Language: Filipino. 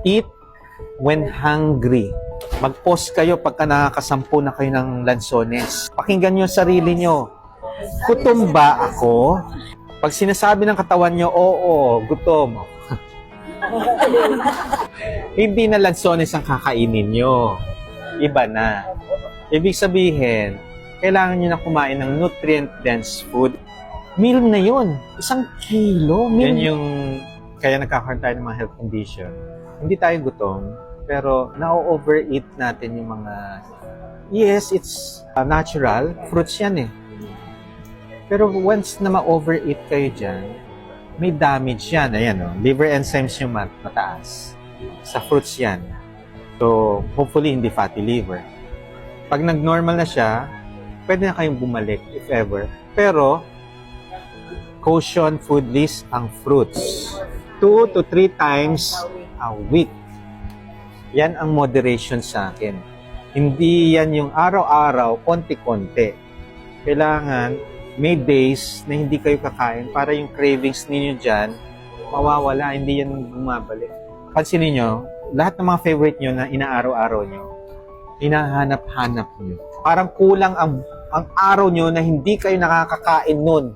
Eat when hungry. Mag-pause kayo pagka nakakasampu na kayo ng lansones. Pakinggan nyo sarili nyo. Gutom ba ako? Pag sinasabi ng katawan nyo, oo, gutom. Hindi na lansones ang kakainin nyo. Iba na. Ibig sabihin, kailangan nyo na kumain ng nutrient-dense food. Meal na yun. 1 kilo. Meal. Yan yung kaya nagkakaroon tayo ng mga health condition. Hindi tayo gutom, pero na-overeat natin yung mga... Yes, it's natural. Fruits yan eh. Pero once na ma-overeat kayo dyan, may damage yan. Ayan o, liver enzymes yung mataas. Sa fruits yan. So, hopefully, hindi fatty liver. Pag nag-normal na siya, pwede na kayong bumalik, if ever. Pero, caution food list ang fruits. 2 to 3 times a week. Yan ang moderation sa akin. Hindi yan yung araw-araw, konti-konti. Kailangan may days na hindi kayo kakain para yung cravings ninyo dyan mawawala, hindi yan bumabalik. Pansinin nyo, lahat ng mga favorite nyo na inaaraw-araw nyo, hinahanap-hanap nyo. Parang kulang ang araw nyo na hindi kayo nakakakain nun.